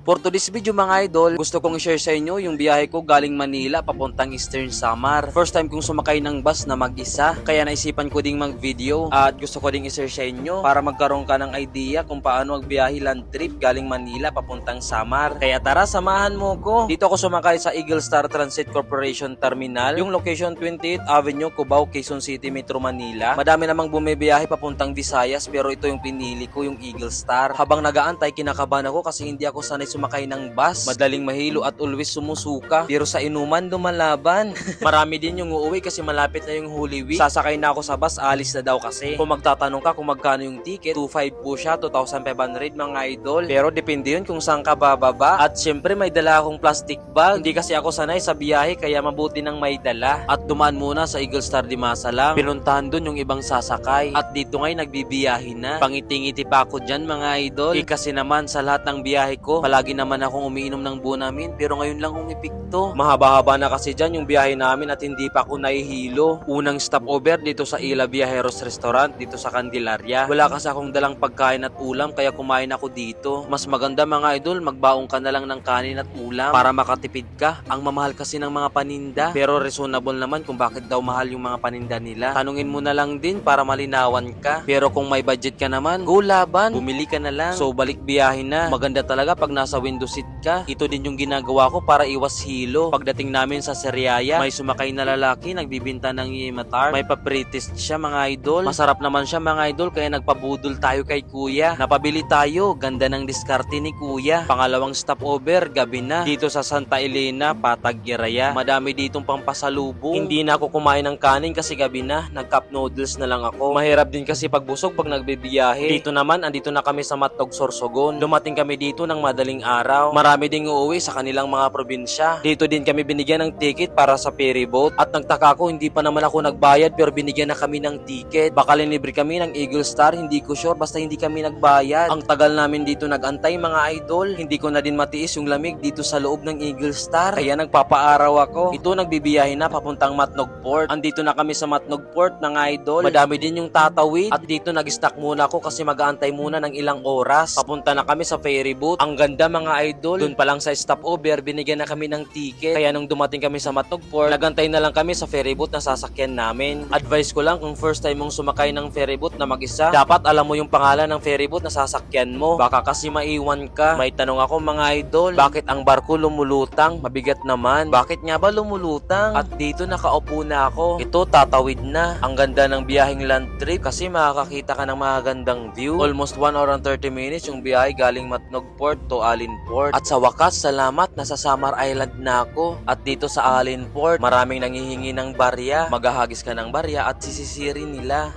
For today's video mga idol, gusto kong i-share sa inyo yung biyahe ko galing Manila papuntang Eastern Samar. First time kong sumakay ng bus na mag-isa, kaya naisipan ko ding mag-video at gusto ko ding i-share sa inyo para magkaroon ka ng idea kung paano magbiyahe land trip galing Manila papuntang Samar. Kaya tara, samahan mo ko. Dito ako sumakay sa Eagle Star Transit Corporation Terminal, yung location 28th Avenue, Cubao, Quezon City, Metro Manila. Madami namang bumibiyahe papuntang Visayas pero ito yung pinili ko, yung Eagle Star. Habang nagaantay, kinakabahan ako kasi hindi ako sanay sumakay ng bus. Madaling mahilo at always sumusuka. Pero sa inuman, lumalaban. Marami din yung uuwi kasi malapit na yung Holy Week. Sasakay na ako sa bus, alis na daw kasi. Kung magtatanong ka kung magkano yung ticket, 2,500 po siya, 2,500 mga idol. Pero depende yun kung saan ka bababa. At syempre may dala akong plastic bag. Hindi kasi ako sanay sa biyahe kaya mabuti nang may dala. At dumaan muna sa Eagle Star di Masalam. Pinuntahan dun yung ibang sasakay. At dito ngay nagbibiyahe na. Pangiti-ngiti pa ako dyan mga idol. Kasi naman sa lahat ng biyahe ko, palagi naman akong umiinom ng Bunamin pero ngayon lang umipikto. Mahaba-haba na kasi dyan yung biyahe namin at hindi pa ako nahihilo. Unang stopover dito sa Ila Viajeros Restaurant dito sa Candelaria. Wala kasi akong dalang pagkain at ulam kaya kumain ako dito. Mas maganda mga idol, magbaong ka na lang ng kanin at ulam para makatipid ka. Ang mamahal kasi ng mga paninda pero reasonable naman kung bakit daw mahal yung mga paninda nila. Tanungin mo na lang din para malinawan ka. Pero kung may budget ka naman, go laban, bumili ka na lang. So balik biyahe na. Maganda talaga pag nasa window seat ka. Ito din yung ginagawa ko para iwas hilo. Pagdating namin sa Seriaya, may sumakay na lalaki nagbibinta ng Yimatar. May papretest siya mga idol. Masarap naman siya mga idol kaya nagpabudol tayo kay kuya. Napabili tayo. Ganda ng diskarte ni kuya. Pangalawang stopover, gabi na. Dito sa Santa Elena, Patag Iraya. Madami ditong pampasalubong. Hindi na ako kumain ng kanin kasi gabi na. Nag-cup noodles na lang ako. Mahirap din kasi pagbusog pag nagbibiyahe. Dito naman, andito na kami sa Matnog, Sorsogon. Dumating kami dito ng madaling araw. Marami ding uuwi sa kanilang mga probinsya. Dito din kami binigyan ng ticket para sa ferry boat. At nagtaka ko, hindi pa naman ako nagbayad pero binigyan na kami ng ticket. Baka libre kami ng Eagle Star, hindi ko sure basta hindi kami nagbayad. Ang tagal namin dito nagantay mga idol. Hindi ko na din matiis yung lamig dito sa loob ng Eagle Star. Kaya nagpapaaraw ako. Ito nagbibiyahe na papuntang Matnog Port. Andito na kami sa Matnog Port mga idol. Madami din yung tatawid. At dito nag-stock muna ako kasi mag-aantay muna ng ilang oras. Papunta na kami sa ferry boat. Ang ganda mga idol. Doon pa lang sa stopover, binigyan na kami ng ticket. Kaya nung dumating kami sa Matnog Port, nagantay na lang kami sa ferry boat na sasakyan namin. Advice ko lang kung first time mong sumakay ng ferry boat na mag-isa, dapat alam mo yung pangalan ng ferry boat na sasakyan mo. Baka kasi maiwan ka. May tanong ako mga idol, bakit ang barko lumulutang? Mabigat naman. Bakit nga ba lumulutang? At dito nakaupo na ako. Ito tatawid na. Ang ganda ng biyaheng land trip kasi makakakita ka ng magagandang view. Almost 1 hour and 30 minutes yung biyahe galing Matnog Port to Alin Port. At sa wakas, salamat, nasa Samar Island na ako. At dito sa Alin Port, maraming nanghihingi ng barya. Maghahagis ka ng barya at sisisirin nila.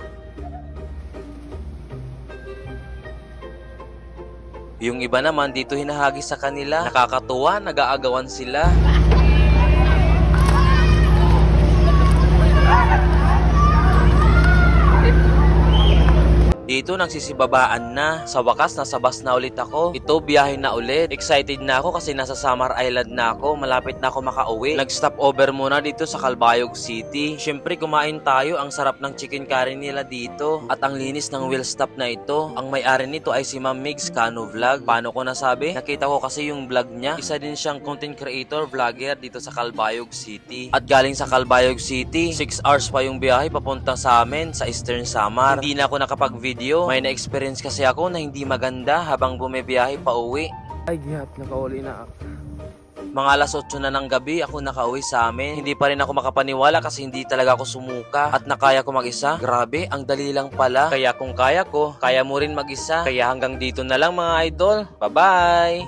Yung iba naman dito hinahagis sa kanila. Nakakatuwa, nag-aagawan sila. Dito nagsisibabaan na. Sa wakas, nasa bus na ulit ako. Ito, biyahe na ulit. Excited na ako kasi nasa Samar Island na ako. Malapit na ako makauwi. Nag-stop over muna dito sa Calbayog City. Siyempre, kumain tayo. Ang sarap ng chicken curry nila dito. At ang linis ng wheel stop na ito. Ang may-ari nito ay si Ma'am Migs Kano Vlog. Paano ko nasabi? Nakita ko kasi yung vlog niya. Isa din siyang content creator, vlogger dito sa Calbayog City. At galing sa Calbayog City, 6 hours pa yung biyahe papunta sa amin sa Eastern Samar. Hindi na ako nakapag-video. May na-experience kasi ako na hindi maganda habang bumibiyahe pa uwi. Ay, gihat, nakauli na ako. Mga alas 8 na ng gabi ako nakauwi sa amin. Hindi pa rin ako makapaniwala kasi hindi talaga ako sumuka. At nakaya ko mag-isa. Grabe, ang dali lang pala. Kaya kung kaya ko, kaya mo rin mag-isa. Kaya hanggang dito na lang mga idol. Bye-bye!